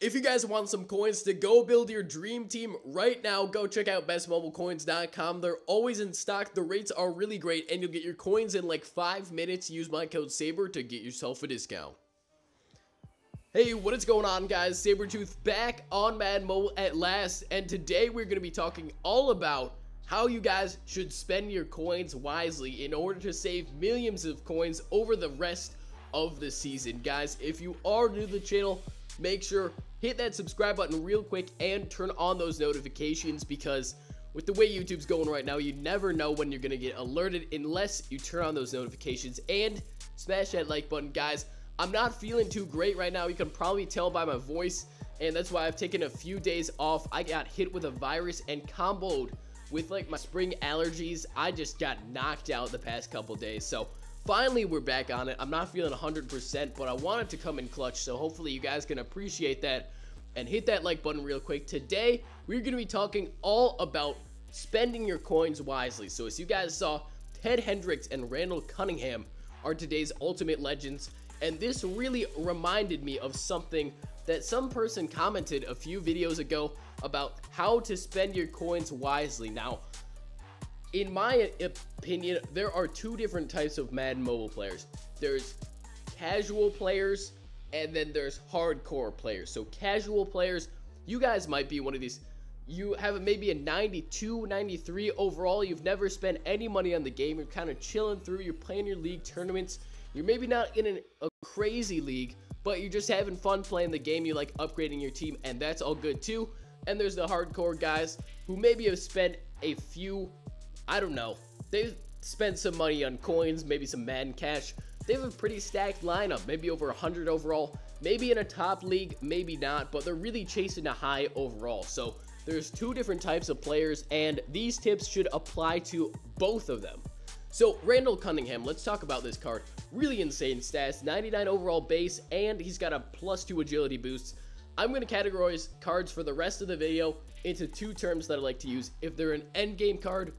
If you guys want some coins to go build your dream team right now, go check out bestmobilecoins.com. They're always in stock. The rates are really great, and you'll get your coins in like 5 minutes. Use my code SABRE to get yourself a discount. Hey, what is going on, guys? Sabrtooth back on Madden Mobile at last, and today we're going to be talking all about how you guys should spend your coins wisely in order to save millions of coins over the rest of the season. Guys, if you are new to the channel, make sure hit that subscribe button real quick and turn on those notifications, because with the way YouTube's going right now, you never know when you're going to get alerted unless you turn on those notifications. And smash that like button, guys. I'm not feeling too great right now. You can probably tell by my voice, and that's why I've taken a few days off. I got hit with a virus and comboed with like my spring allergies. I just got knocked out the past couple days, so finally we're back on it. I'm not feeling 100%, but I wanted to come in clutch, so hopefully you guys can appreciate that and hit that like button real quick. Today we're going to be talking all about spending your coins wisely. So as you guys saw, Ted Hendricks and Randall Cunningham are today's ultimate legends, and this really reminded me of something that some person commented a few videos ago about how to spend your coins wisely. Now, in my opinion, there are two different types of Madden Mobile players. There's casual players, and then there's hardcore players. So casual players, you guys might be one of these. You have maybe a 92, 93 overall. You've never spent any money on the game. You're kind of chilling through. You're playing your league tournaments. You're maybe not in a crazy league, but you're just having fun playing the game. You like upgrading your team, and that's all good too. And there's the hardcore guys who maybe have spent a few, I don't know, they've spent some money on coins, maybe some Madden cash. They have a pretty stacked lineup, maybe over 100 overall, maybe in a top league, maybe not, but they're really chasing a high overall. So there's two different types of players, and these tips should apply to both of them. So Randall Cunningham, let's talk about this card. Really insane stats, 99 overall base, and he's got a +2 agility boost. I'm going to categorize cards for the rest of the video into two terms that I like to use: if they're an endgame card,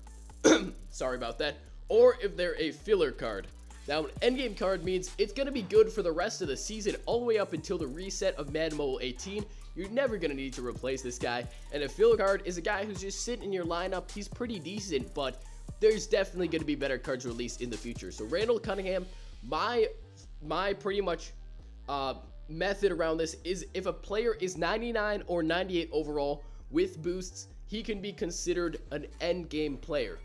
sorry about that, or if they're a filler card. Now, an endgame card means it's going to be good for the rest of the season, all the way up until the reset of Madden Mobile 18. You're never going to need to replace this guy. And a filler card is a guy who's just sitting in your lineup. He's pretty decent, but there's definitely going to be better cards released in the future. So Randall Cunningham, my pretty much method around this is, if a player is 99 or 98 overall with boosts, he can be considered an endgame player.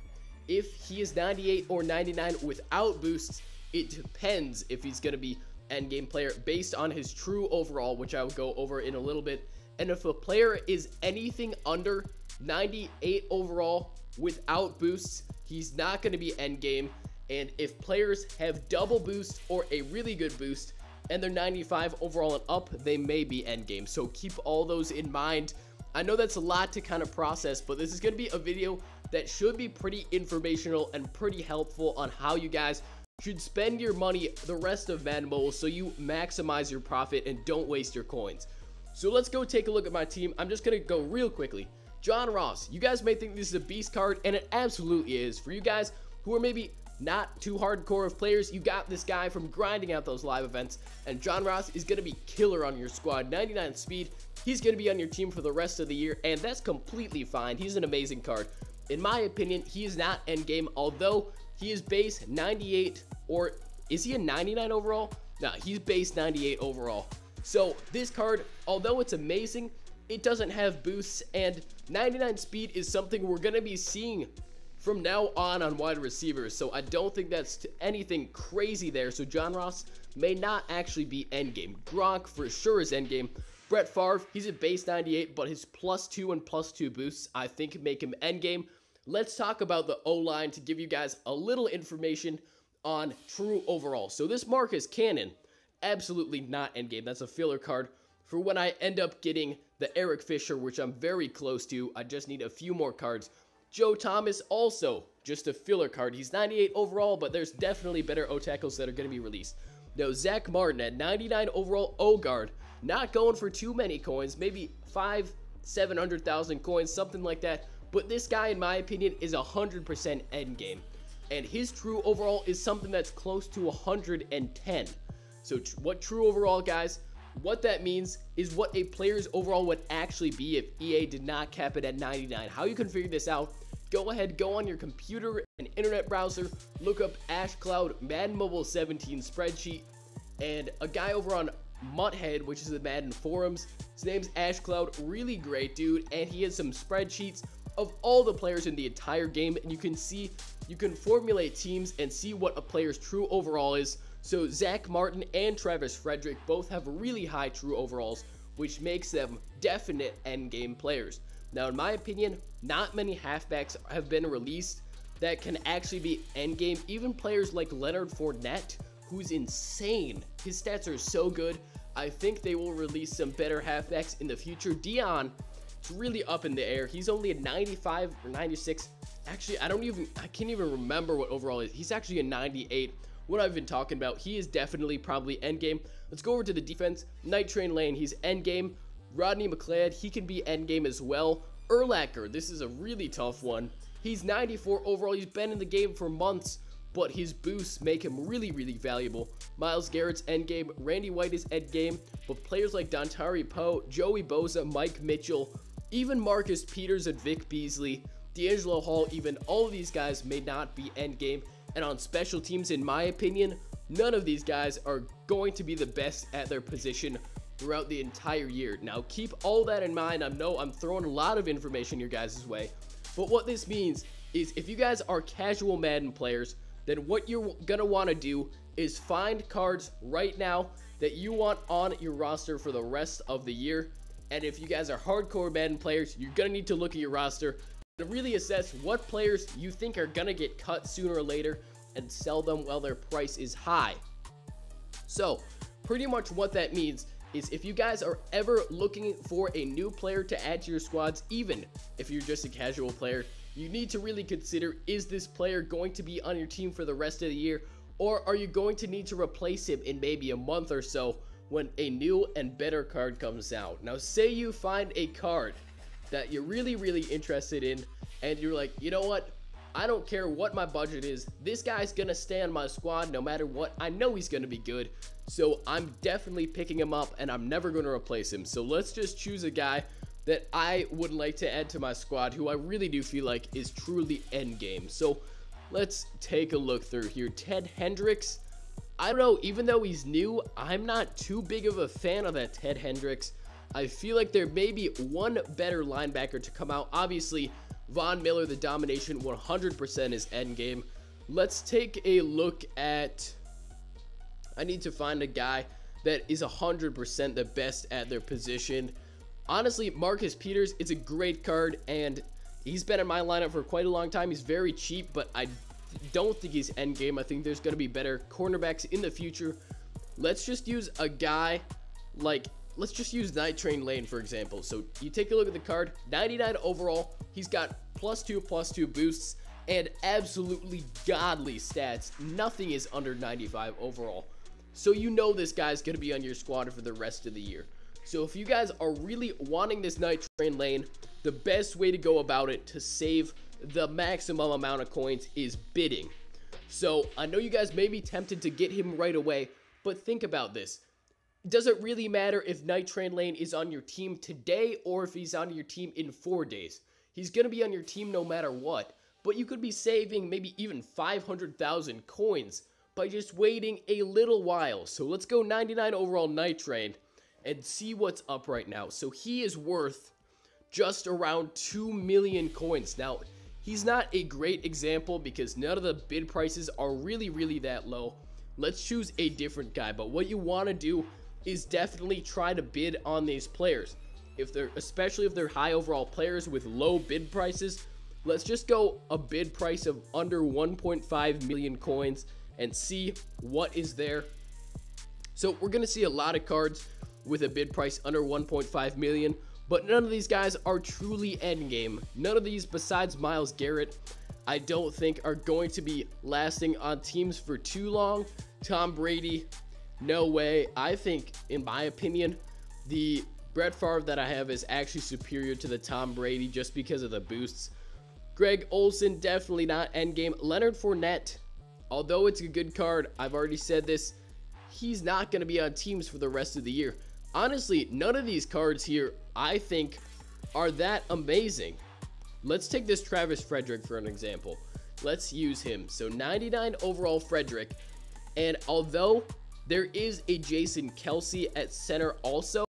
If he is 98 or 99 without boosts, it depends if he's going to be endgame player based on his true overall, which I will go over in a little bit. And if a player is anything under 98 overall without boosts, he's not going to be endgame. And if players have double boost or a really good boost and they're 95 overall and up, they may be endgame. So keep all those in mind. I know that's a lot to kind of process, but this is going to be a video that should be pretty informational and pretty helpful on how you guys should spend your money the rest of Madden Mobile so you maximize your profit and don't waste your coins. So let's go take a look at my team. I'm just going to go real quickly. John Ross, you guys may think this is a beast card, and it absolutely is. For you guys who are maybe not too hardcore of players, you got this guy from grinding out those live events, and John Ross is going to be killer on your squad. 99 speed, he's going to be on your team for the rest of the year, and that's completely fine. He's an amazing card. In my opinion, he is not endgame, although he is base 98, or is he a 99 overall? No, he's base 98 overall. So this card, although it's amazing, it doesn't have boosts, and 99 speed is something we're going to be seeing from now on wide receivers. So I don't think that's anything crazy there. So John Ross may not actually be endgame. Gronk for sure is endgame. Brett Favre, he's at base 98, but his +2 and +2 boosts, I think, make him endgame. Let's talk about the O-line to give you guys a little information on true overall. So this Marcus Cannon, absolutely not endgame. That's a filler card for when I end up getting the Eric Fisher, which I'm very close to. I just need a few more cards. Joe Thomas, also just a filler card. He's 98 overall, but there's definitely better O-tackles that are going to be released. Now, Zach Martin at 99 overall O-guard, not going for too many coins, maybe 700,000 coins, something like that. But this guy, in my opinion, is 100% endgame. And his true overall is something that's close to 110. So what true overall, guys? what that means is what a player's overall would actually be if EA did not cap it at 99. How you can figure this out, go ahead, go on your computer and internet browser, look up AshCloud Madden Mobile 17 spreadsheet, and a guy over on Mutthead, which is the Madden forums, his name's AshCloud, really great dude, and he has some spreadsheets of all the players in the entire game, and you can formulate teams and see what a player's true overall is. So Zach Martin and Travis Frederick both have really high true overalls, which makes them definite endgame players. Now, in my opinion, not many halfbacks have been released that can actually be endgame. Even players like Leonard Fournette, who's insane. His stats are so good. I think they will release some better halfbacks in the future. Dion, it's really up in the air. He's only a 95 or 96. Actually, I can't even remember what overall is. He's actually a 98. What I've been talking about, he is definitely probably endgame. Let's go over to the defense. Night Train Lane, he's endgame. Rodney McLeod, he can be endgame as well. Urlacher, this is a really tough one. He's 94 overall. He's been in the game for months, but his boosts make him really, really valuable. Myles Garrett's endgame. Randy White is endgame, but players like Dontari Poe, Joey Bosa, Mike Mitchell, even Marcus Peters and Vic Beasley, D'Angelo Hall, even all of these guys may not be endgame. And on special teams, in my opinion, none of these guys are going to be the best at their position throughout the entire year. Now, keep all that in mind. I know I'm throwing a lot of information your guys' way, but what this means is if you guys are casual Madden players, then what you're gonna want to do is find cards right now that you want on your roster for the rest of the year. And if you guys are hardcore Madden players, you're gonna need to look at your roster to really assess what players you think are gonna get cut sooner or later and sell them while their price is high. So pretty much what that means is if you guys are ever looking for a new player to add to your squads, even if you're just a casual player, you need to really consider, is this player going to be on your team for the rest of the year, or are you going to need to replace him in maybe a month or so when a new and better card comes out. Now, say you find a card that you're really, really interested in, and you're like, you know what? I don't care what my budget is. This guy's gonna stay on my squad no matter what. I know he's gonna be good, so I'm definitely picking him up, and I'm never gonna replace him. So let's just choose a guy that I would like to add to my squad, who I really do feel like is truly endgame. So let's take a look through here. Ted Hendricks. I don't know, even though he's new, I'm not too big of a fan of that Ted Hendricks. I feel like there may be one better linebacker to come out. Obviously, Von Miller, the domination, 100% is endgame. Let's take a look at... I need to find a guy that is 100% the best at their position. Honestly, Marcus Peters, it's a great card, and he's been in my lineup for quite a long time. He's very cheap, but I don't think he's endgame. I think there's going to be better cornerbacks in the future. Let's just use a guy like... Let's just use Night Train Lane, for example. So you take a look at the card, 99 overall. He's got +2/+2 boosts and absolutely godly stats. Nothing is under 95 overall. So you know this guy's going to be on your squad for the rest of the year. So if you guys are really wanting this Night Train Lane, the best way to go about it to save the maximum amount of coins is bidding. So I know you guys may be tempted to get him right away, but think about this. Does it really matter if Night Train Lane is on your team today or if he's on your team in 4 days? He's going to be on your team no matter what, but you could be saving maybe even 500,000 coins by just waiting a little while. So let's go 99 overall Night Train and see what's up right now. So he is worth just around 2 million coins. Now, he's not a great example because none of the bid prices are really that low. Let's choose a different guy, but what you want to do is definitely try to bid on these players. Especially if they're high overall players with low bid prices, let's just go a bid price of under 1.5 million coins and see what is there. So we're gonna see a lot of cards with a bid price under 1.5 million, but none of these guys are truly endgame. None of these, besides Myles Garrett, I don't think are going to be lasting on teams for too long. Tom Brady, no way. I think, in my opinion, the Brett Favre that I have is actually superior to the Tom Brady just because of the boosts. Greg Olsen, definitely not endgame. Leonard Fournette, although it's a good card, I've already said this, he's not going to be on teams for the rest of the year. Honestly, none of these cards here, I think, are that amazing. Let's take this Travis Frederick for an example. Let's use him. So 99 overall Frederick. And although there is a Jason Kelsey at center also,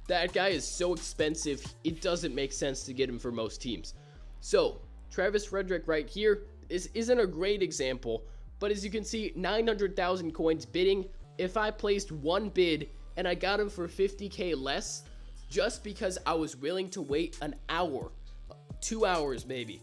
that guy is so expensive, it doesn't make sense to get him for most teams. So Travis Frederick right here, this isn't a great example, but as you can see, 900,000 coins bidding. If I placed one bid and I got him for 50k less, just because I was willing to wait an hour, 2 hours maybe,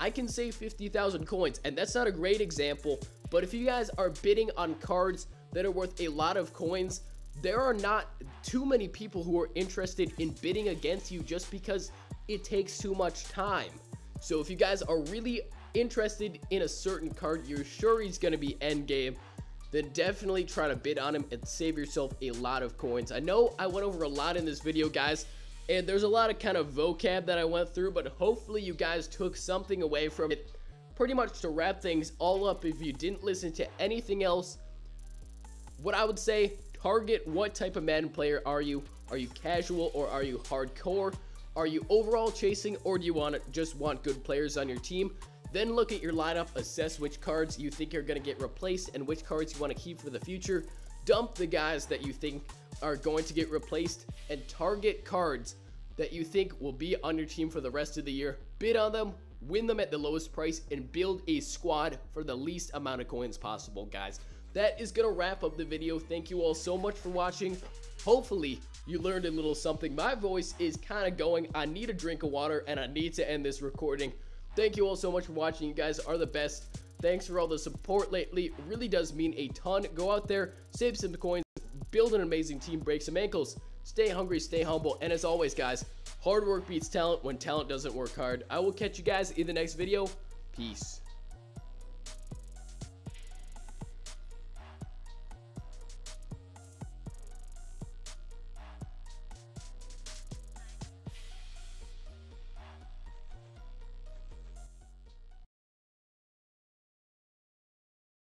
I can save 50,000 coins. And that's not a great example, but if you guys are bidding on cards that are worth a lot of coins, there are not too many people who are interested in bidding against you just because it takes too much time. So if you guys are really interested in a certain card, you're sure he's going to be end game, then definitely try to bid on him and save yourself a lot of coins. I know I went over a lot in this video, guys, and there's a lot of kind of vocab that I went through, but hopefully you guys took something away from it. Pretty much to wrap things all up, if you didn't listen to anything else, what I would say, target what type of Madden player are you? Are you casual or are you hardcore? Are you overall chasing, or do you just want good players on your team? Then look at your lineup, assess which cards you think are going to get replaced and which cards you want to keep for the future. Dump the guys that you think are going to get replaced and target cards that you think will be on your team for the rest of the year. Bid on them, win them at the lowest price, and build a squad for the least amount of coins possible, guys. That is going to wrap up the video. Thank you all so much for watching. Hopefully you learned a little something. My voice is kind of going. I need a drink of water and I need to end this recording. Thank you all so much for watching. You guys are the best. Thanks for all the support lately. It really does mean a ton. Go out there, save some coins, build an amazing team, break some ankles, stay hungry, stay humble, and as always, guys, hard work beats talent when talent doesn't work hard. I will catch you guys in the next video. Peace.